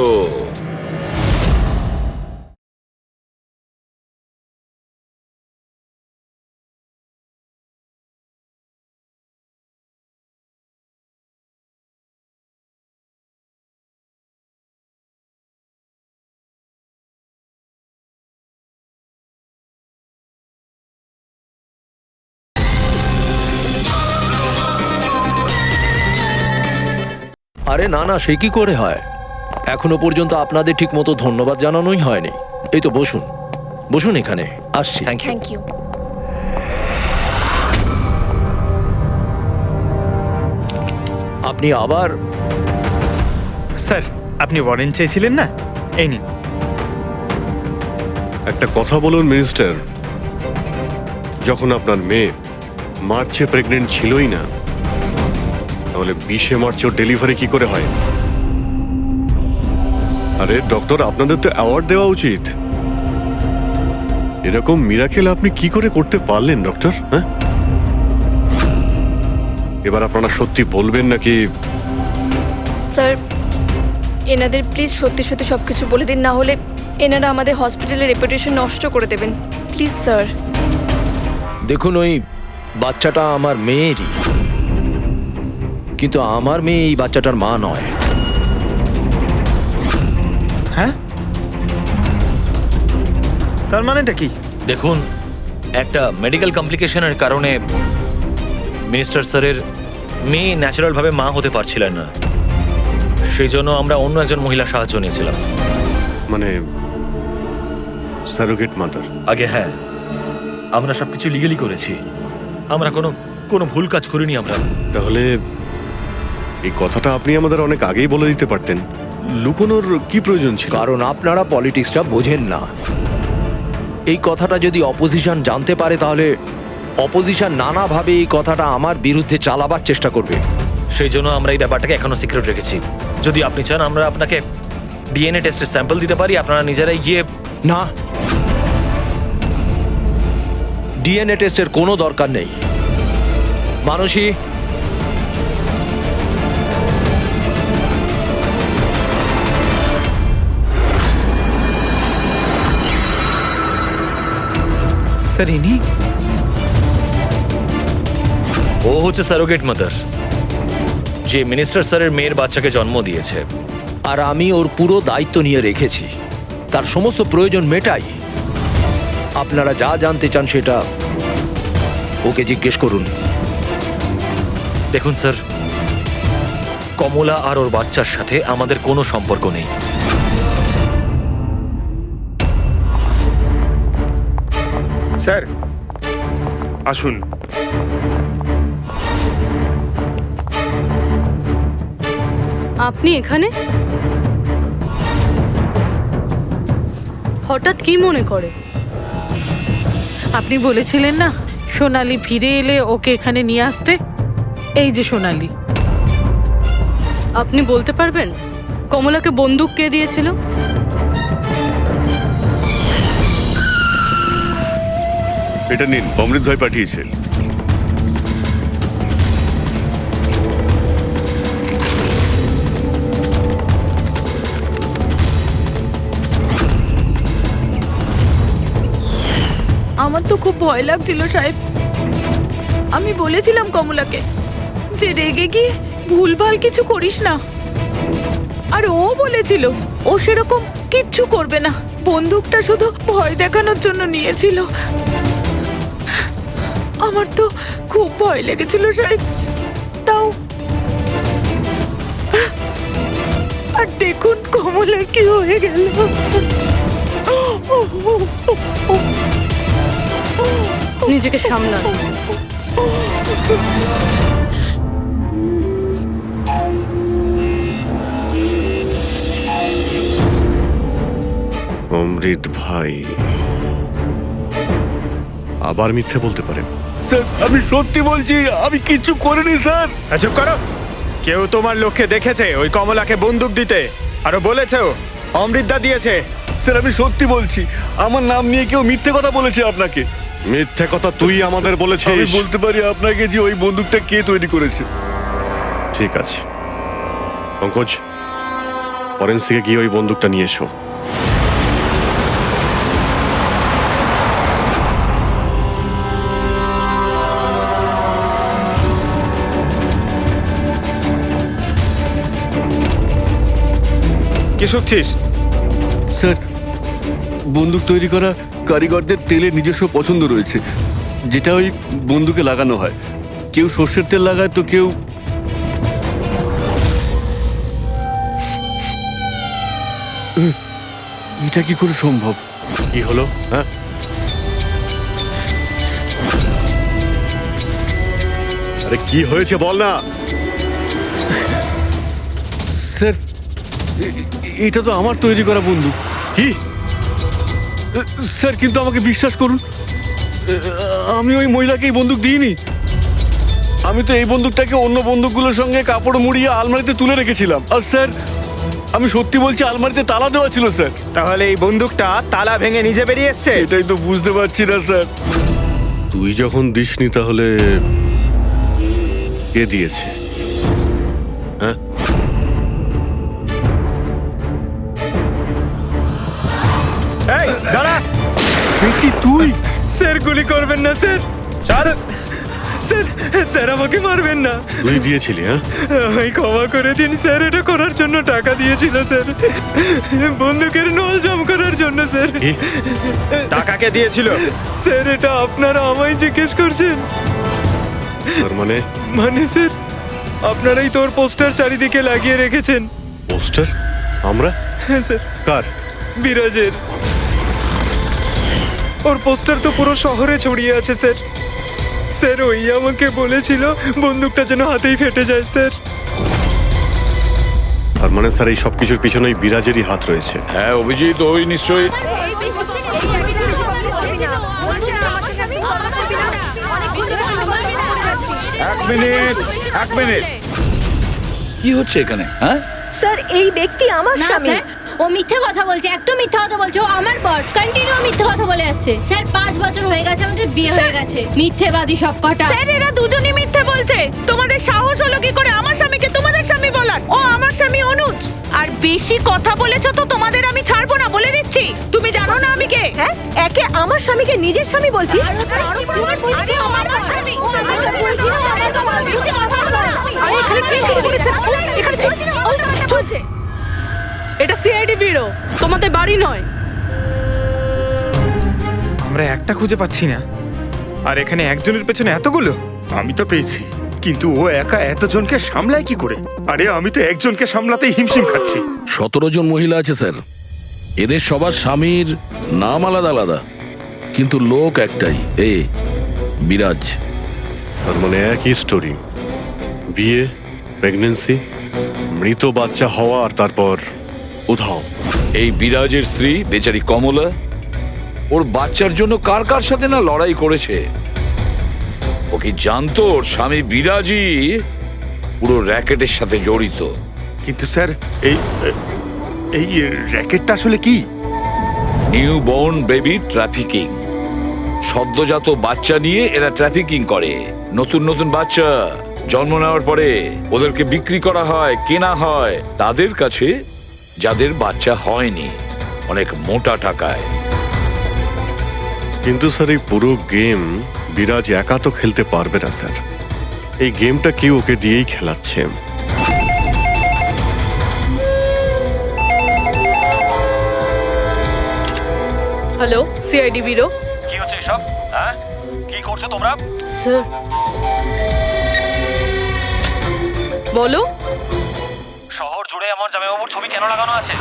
আরে না না, সে কি করে হয়? এখনো পর্যন্ত আপনাদের ঠিক মতো ধন্যবাদ জানানোই হয়নি। এই তো বসুন, বসুন এখানে, আসছি। Thank you. Thank you. আপনি আবার স্যার, আপনি ওয়ারেন্ট চেয়েছিলেন না, এই নিন। একটা কথা বলুন মিনিস্টার, যখন আপনার মেয়ে মার্চে প্রেগনেন্ট ছিলই না, তাহলে 20শে মার্চ ওর ডেলিভারি কি করে হয়? আরে ডক্টর, আপনাদের তো অ্যাওয়ার্ড দেওয়া উচিত। এরকম মিরাকেল আপনি কি করে করতে পারলেন ডক্টর? হ্যাঁ, এবার আপনারা সত্যি বলবেন নাকি? স্যার, এনাদের প্লিজ সত্যি সত্যি সব কিছু বলে দিন, না হলে এনারা আমাদের হসপিটালের রেপুটেশন নষ্ট করে দেবেন। Please sir. দেখুন, ওই বাচ্চাটা আমার মেয়েরই, কিন্তু আমার মেয়ে এই বাচ্চাটার মা নয়। হ্যাঁ, তার মানেটা কি? দেখুন, একটা মেডিকেল কমপ্লিকেশনের কারণে মিনিস্টার স্যারের মেয়ে ন্যাচারালভাবে মা হতে পারছিলেন না, সেই জন্য আমরা অন্য একজন মহিলার সাহায্য নিয়েছিলাম। মানে সারোগেট মাদার? আগে হ্যাঁ, আমরা সবকিছু লিগালি করেছি, আমরা কোনো ভুল কাজ করিনি আমরা। তাহলে এই কথাটা আপনি আমাদের অনেক আগেই বলে দিতে পারতেন। লুকোনোর কি প্রয়োজন ছিল? কারণ আপনারা পলিটিক্সটা বোঝেন না। এই কথাটা যদি অপোজিশন জানতে পারে, তাহলে অপোজিশন নানাভাবে এই কথাটা আমার বিরুদ্ধে চালাবার চেষ্টা করবে। সেই জন্য আমরা এই ব্যাপারটাকে এখনো সিক্রেট রেখেছি। যদি আপনি চান, আমরা আপনাকে ডিএনএ টেস্টের স্যাম্পল দিতে পারি, আপনারা নিজেরাই গিয়ে। না, ডিএনএ টেস্টের কোনো দরকার নেই। মানসী, স্যার, ইনি? ও হচ্ছে সারোগেট মাদার, যে মিনিস্টার স্যারের মেয়ের বাচ্চাকে জন্ম দিয়েছে। আর আমি ওর পুরো দায়িত্ব নিয়ে রেখেছি, তার সমস্ত প্রয়োজন মেটাই। আপনারা যা জানতে চান সেটা ওকে জিজ্ঞেস করুন। দেখুন স্যার, কমলা আর ওর বাচ্চার সাথে আমাদের কোনো সম্পর্ক নেই। স্যার, আসুন। আপনি এখানে হঠাৎ কি মনে করে? আপনি বলেছিলেন না সোনালি ফিরে এলে ওকে এখানে নিয়ে আসতে। এই যে সোনালি। আপনি বলতে পারবেন কমলাকে বন্দুক কে দিয়েছিল? এটা নিন, অমৃত ভাই পাঠিয়েছে। আমার তো খুব ভয় লাগছিল সাহেব। আমি বলেছিলাম কমলাকে যে রেগে গিয়ে ভুলভাল কিছু করিস না, আর ও বলেছিল ও সেরকম কিচ্ছু করবে না, বন্দুকটা শুধু ভয় দেখানোর জন্য নিয়েছিল। আমার তো খুব ভয় লেগেছিল সাহেব। তাও আর দেখুন কমলার কি হয়ে গেল। নিজেকে সামলান। অমৃত ভাই আবার মিথ্যে বলতে পারে? স্যার, আমি সত্যি বলছি, আমি কিচ্ছু করিনি স্যার। চুপ করো। কেউ তোমার লোককে দেখেছে ওই কমলাকে বন্দুক দিতে, আরো বলেছেও অমৃতদা দিয়েছে। স্যার, আমি সত্যি বলছি, আমার নাম নিয়ে কেউ মিথ্যে কথা বলেছে আপনাকে। মিথ্যে কথা তুই আমাদের আমি বলেছিস। বলতে পারি আপনাকে যে ওই বন্দুকটা কে তৈরি করেছে। ঠিক আছে পঙ্কজ, ফরেন্সিকে গিয়ে ওই বন্দুকটা নিয়ে এসো। কে শুকছিস? স্যার, বন্দুক তৈরি করা কারিগরদের তেলের নিজস্ব পছন্দ রয়েছে, যেটা ওই বন্দুকে লাগানো হয়। কেউ সর্ষের তেল লাগায়, তো কেউ এটা কি করে সম্ভব? কি হলো? হ্যাঁ, আরে কি হয়েছে বল না। স্যার, এটা তো আমার তৈরি করা বন্দুক। কি? স্যার, কিন্তু আমাকে বিশ্বাস করুন, আমি ওই মহিলাকে এই বন্দুক দিইনি। আমি তো এই বন্দুকটাকে অন্য বন্দুকগুলোর সঙ্গে কাপড় মুড়িয়ে আলমারিতে তুলে রেখেছিলাম। আর স্যার, আমি সত্যি বলছি, আলমারিতে তালা দেওয়া ছিল স্যার। তাহলে এই বন্দুকটা তালা ভেঙে নিজে বেরিয়ে এসছে? এটাই তো বুঝতে পারছি না স্যার। তুই যখন দিসনি তাহলে কে দিয়েছে? হ্যাঁ, এই দাঁড়া! কি তুই? স্যার, গুলি করবেন না স্যার। স্যার, স্যার, স্যার আমাকে মারবেন না। তুই দিয়েছিলি? হ্যাঁ, আমায় ক্ষমা করে দিন স্যার, এটা করার জন্য টাকা দিয়েছিল স্যার, বন্দুকের নল জম করার জন্য স্যার। কি? টাকাকে দিয়েছিল স্যার? এটা আপনারা আমায় জিজ্ঞেস করছেন? তার মানে মানে স্যার, আপনারাই তোর পোস্টার চারিদিকে লাগিয়ে রেখেছেন। পোস্টার? আমরা? হ্যাঁ স্যার, কার? বিরাজের। ওর পোস্টার তো পুরো শহরে ছড়িয়ে আছে স্যার। স্যার, ওই আমাকে বলেছিল বন্দুকটা যেন হাতেই ফেটে যায় স্যার। তার মানে স্যার এই সব কিছুর পিছনেই বিরাজেরই হাত রয়েছে। হ্যাঁ অভিজিৎ, ওই নিশ্চয়ই। এক মিনিট, কি হচ্ছে এখানে? হ্যাঁ, স্যার, এই ব্যক্তি আমার না স্বামী। স্যার, ও মিথ্যে কথা বলছে, একদম মিথ্যে কথা বলছে। ও আমার পর কন্টিনিউ মিথ্যে কথা বলে যাচ্ছে। স্যার, 5 বছর হয়ে গেছে আমাদের বিয়ে হয়ে গেছে। মিথ্যেবাদী সব কটা। স্যার, এরা দুজনই মিথ্যে বলছে। তোমাদের সাহস হলো কি করে আমার স্বামীকে তোমাদের স্বামী বলার? ও আমার স্বামী অনুজ। আর বেশি কথা বলেছো তো তোমাদের আমি ছাড়বো না, বলে দিচ্ছি। তুমি জানো না আমি কে? হ্যাঁ, একে আমার স্বামীকে নিজের স্বামী বলছি। চলছে। এটা সিআইডি ব্যুরো, তোমাদের বাড়ি নয়। আমরা একটা খুঁজে পাচ্ছি না, আর এখানে একজনের পেছনে এতগুলো। আমি তো পেয়েছি, কিন্তু ও একা এতজনকে সামলায় কি করে? আরে আমি তো একজনকে সামলাতেই হিমশিম খাচ্ছি। 17 জন মহিলা আছে স্যার। এদের সবার স্বামীর নাম আলাদা আলাদা, কিন্তু লোক একটাই, বিরাজ। তার মানে একই স্টোরি, বিয়ে, প্রেগন্যান্সি, মৃত বাচ্চা হওয়া, আর তারপর উধাও। এই বিরাজের স্ত্রী বেচারি কমলা ওর বাচ্চার জন্য কার কার সাথে না লড়াই করেছে। ও কি জানতো ওর স্বামী বিরাজই পুরো র্যাকেটের সাথে জড়িত? কিন্তু স্যার, এই র্যাকেটটা আসলে কি? New born baby trafficking. সদ্যজাত বাচ্চা নিয়ে এরা ট্রাফিকিং করে। নতুন নতুন বাচ্চা জন্ম নেওয়ার পরে ওদেরকে বিক্রি করা হয়, কেনা হয় তাদের কাছে যাদের বাচ্চা হয়নি, অনেক মোটা টাকায়। কিন্তু স্যার এই পুরো গেম বিরাজ একা তো খেলতে পারবে না স্যার। এই গেমটা কেউ ওকে দিয়েই খেলাচ্ছে। Hello, CID bureau. কি হচ্ছে এসব? হ্যাঁ, কি করছো তোমরা? স্যার, বলো। শহর জুড়ে আমার জামাইবাবুর ছবি কেন লাগানো আছে?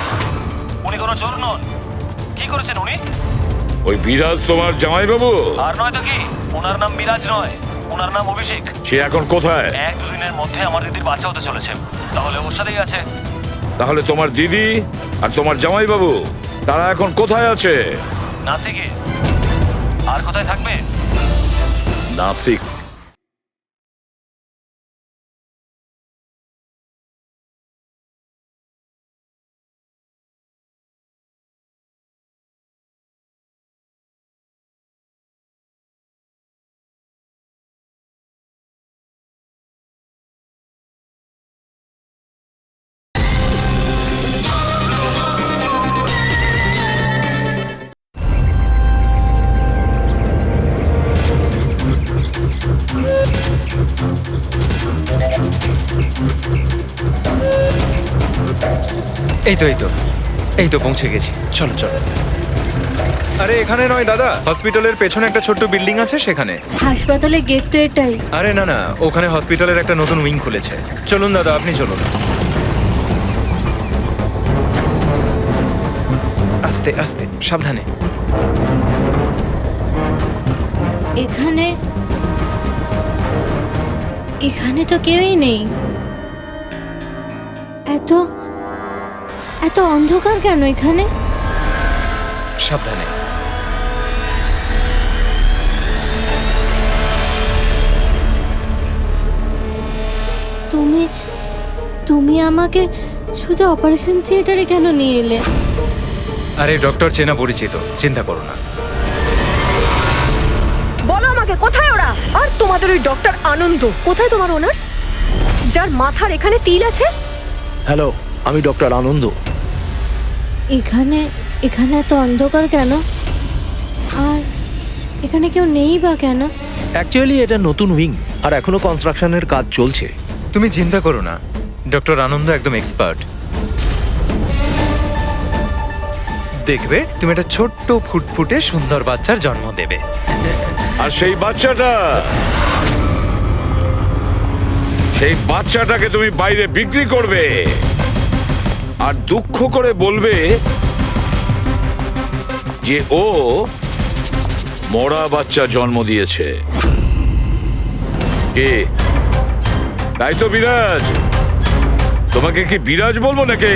উনি কোনো চোর নন। কি করেছেন উনি? ওই বিরাজ তোমার জামাইবাবু? আর নয় তো কি, ওনার নাম বিরাজ নয়, ওনার নাম অভিষেক। সে এখন কোথায়? 1-2 দিনের মধ্যে আমার দিদির বাচ্চা হতে চলেছে, তাহলে ওর সাথেই আছে। তাহলে তোমার দিদি আর তোমার জামাইবাবু তারা এখন কোথায় আছে? নাসিকে। আর কোথায় থাকবে? নাসিক। এই তো পৌঁছে গেছি। চলো চলো। আরে এখানে নয় দাদা, হসপিটালের পেছনে একটা ছোট্ট বিল্ডিং আছে সেখানে। হাসপাতালের গেট তো এটাই। আরে না না, ওখানে হসপিটালের একটা নতুন উইং খুলেছে। চলুন দাদা, আপনি চলুন। আস্তে আস্তে সাবধানে। এখানে এখানে তো কেউই নেই। এত এত অন্ধকার কেন এখানে? সাবধানে। তুমি তুমি আমাকে শুধু অপারেশন থিয়েটারে কেন নিয়ে এলে? আরে ডক্টর চেনা পরিচিত, চিন্তা করো না। বলো আমাকে কোথায় ওরা? আর তোমাদের ওই ডক্টর আনন্দ কোথায়? তোমার ওনার্স যার মাথার এখানে তিল আছে? হ্যালো, আমি ডক্টর আনন্দ। এখানে এখানে এত অন্ধকার কেন? আর এখানে কেউ নেই বা কেন? অ্যাকচুয়ালি এটা নতুন উইং আর এখনো কনস্ট্রাকশনের কাজ চলছে। তুমি চিন্তা করো না, ডক্টর আনন্দ একদম এক্সপার্ট। দেখবে তুমি একটা ছোট্ট ফুটফুটে সুন্দর বাচ্চার জন্ম দেবে। আর সেই বাচ্চাটাকে তুমি বাইরে বিক্রি করবে আর দুঃখ করে বলবে যে ও মরা বাচ্চা জন্ম দিয়েছে। কে? তাই তো বিরাজ। তোমাকে কি বিরাজ বলবো নাকি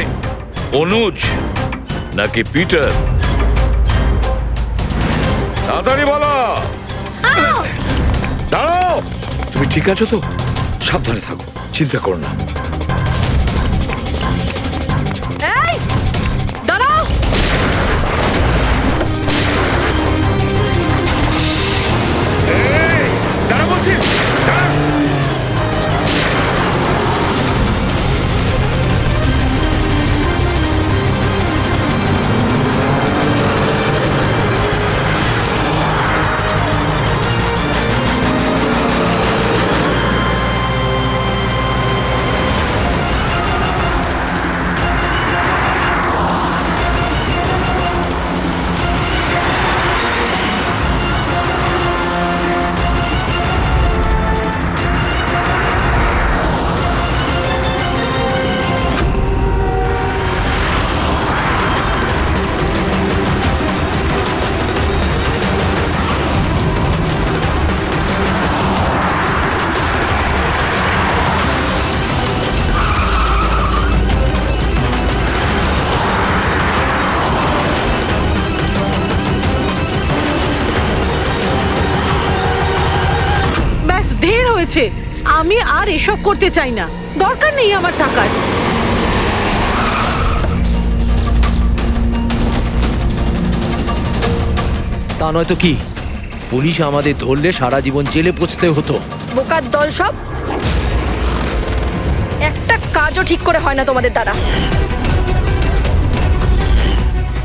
অনুজ নাকি পিটার? তাড়াতাড়ি বলো। দাঁড়াও। তুমি ঠিক আছো তো? সাবধানে থাকো, চিন্তা করো না। এই দাঁড়াও। দাঁড়া বলছি, দাঁড়া। ব্যাস ঢের হয়েছে। আমি আর এসব করতে চাই না, দরকার নেই আমার টাকার। তা নয় তো কি, পুলিশ আমাদের ধরলে সারা জীবন জেলে পচতে হতো। বোকার দল সব। একটা কাজও ঠিক করে হয় না তোমাদের দ্বারা।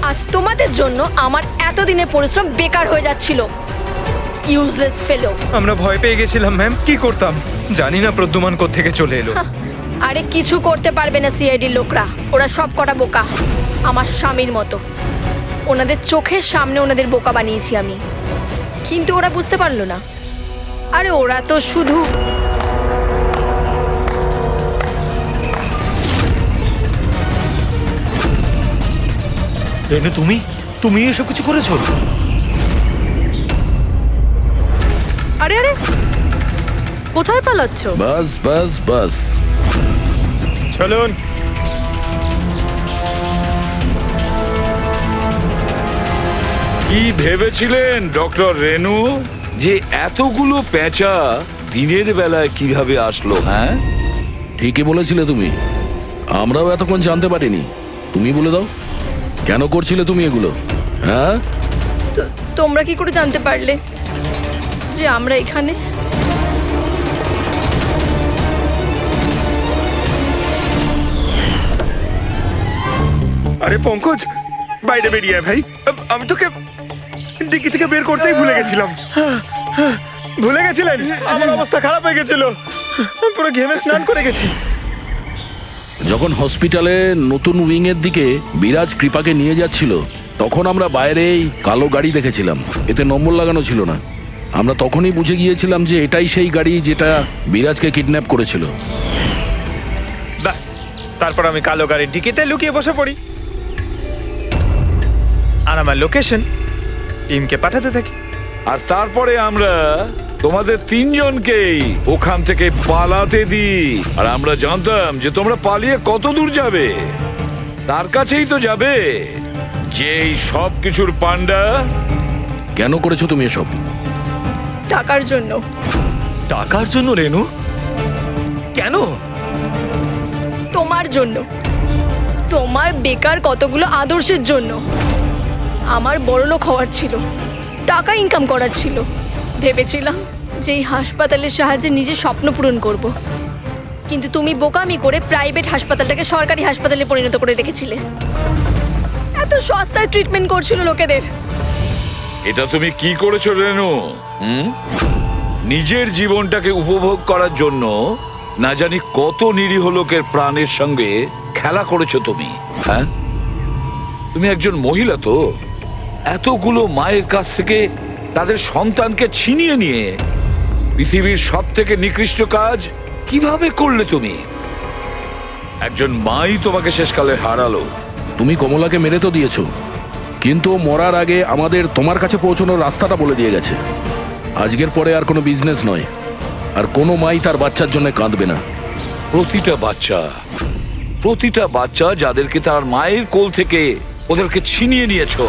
আজ তোমাদের জন্য আমার এতদিনের পরিশ্রম বেকার হয়ে যাচ্ছিল। ইউজলেস ফেলো। আমরা ভয় পেয়ে গেছিলাম ম্যাম, কি করতাম জানি না প্রদ্যুমান কোত্থেকে চলে এলো। আরে কিছু করতে পারবে না সিআইডির লোকরা, ওরা সব কটা বোকা, আমার স্বামীর মতো। ওনাদের চোখের সামনে ওনাদের বোকা বানিয়েছি আমি, কিন্তু ওরা বুঝতে পারলো না। আরে ওরা তো শুধু রেনু, তুমি এসব কিছু করেছো? আরে আরে, কোথায় পালাচ্ছ? বাস বাস বাস। চলুন। কি ভেবেছিলেন ডক্টর রেনু যে এতগুলো পেঁচা দিনের বেলায় কিভাবে আসলো? হ্যাঁ, ঠিকই বলেছিলে তুমি, আমরাও এতক্ষণ জানতে পারিনি। তুমি বলে দাও, কেন করছিলে তুমি এগুলো? হ্যাঁ, তোমরা কি করে জানতে পারলে যে আমরা এখানে? আরে পঙ্কজ, বাইরে বেরিয়ে আয় ভাই। আমি তোকে ডিকি থেকে বের করতেই ভুলে গেছিলাম। ভুলে গেছিলেন? আমার অবস্থা খারাপ হয়ে গেছিল, পুরো ঘেমে স্নান করে গেছি। যখন হসপিটালে নতুন উইং এর দিকে বিরাজ কৃপাকে নিয়ে যাচ্ছিল, তখন আমরা বাইরেই কালো গাড়ি দেখেছিলাম, এতে নম্বর লাগানো ছিল না। আমরা তখনই বুঝে গিয়েছিলাম যে এটাই সেই গাড়ি যেটা বিরাজকে কিডন্যাপ করেছিল। ব্যাস, তারপর আমি কালো গাড়ির ডিকিতে লুকিয়ে বসে পড়ি। আর আমার লোকেশন টিমকে পাঠাতে থাকি। আর তারপরে আমরা তোমাদের তিনজনকেই ওখান থেকে পালাতে দিই। আর আমরা জানতাম যে তোমরা পালিয়ে কত দূর যাবে, তার কাছেই তো যাবে যেই সব কিছুর পান্ডা। কেন করেছো তুমি এসব? টাকার জন্য। টাকার জন্য রেনু? কেন? তোমার জন্য, তোমার বেকার কতগুলো আদর্শের জন্য। আমার বড়লোক হওয়ার ছিল, টাকা ইনকাম করার ছিল। ভেবেছিলাম যে এই হাসপাতালের সাহায্যে নিজের স্বপ্ন পূরণ করব। কিন্তু তুমি বোকামি করে প্রাইভেট হাসপাতালটাকে সরকারি হাসপাতালে পরিণত করে রেখেছিলে। এত সস্তায় ট্রিটমেন্ট করছিল লোকেদের। এটা তুমি কি করেছো রেনু? নিজের জীবনটাকে উপভোগ করার জন্য না জানি কত নিরীহ লোকের প্রাণের সঙ্গে খেলা করেছো তুমি। হ্যাঁ, তুমি একজন মহিলা তো, এতগুলো মায়ের কাছ থেকে তাদের সন্তানকে ছিনিয়ে নিয়ে পৃথিবীর সব থেকে নিকৃষ্ট কাজ কিভাবে করলে তুমি? একজন মাই তোমাকে শেষকালে হারালো। তুমি কমলাকে মেরে তো দিয়েছো, কিন্তু ও মরার আগে আমাদের তোমার কাছে পৌঁছানোর রাস্তাটা বলে দিয়ে গেছে। আজকের পরে আর কোনো বিজনেস নয়, আর কোনো মাই তার বাচ্চার জন্য কাঁদবে না। প্রতিটা বাচ্চা যাদেরকে তার মায়ের কোল থেকে ওদেরকে ছিনিয়ে নিয়েছো,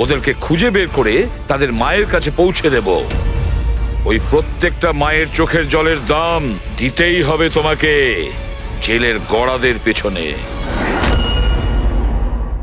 ওদেরকে খুঁজে বের করে তাদের মায়ের কাছে পৌঁছে দেব। ওই প্রত্যেকটা মায়ের চোখের জলের দাম দিতেই হবে তোমাকে জেলের গড়াদের পেছনে।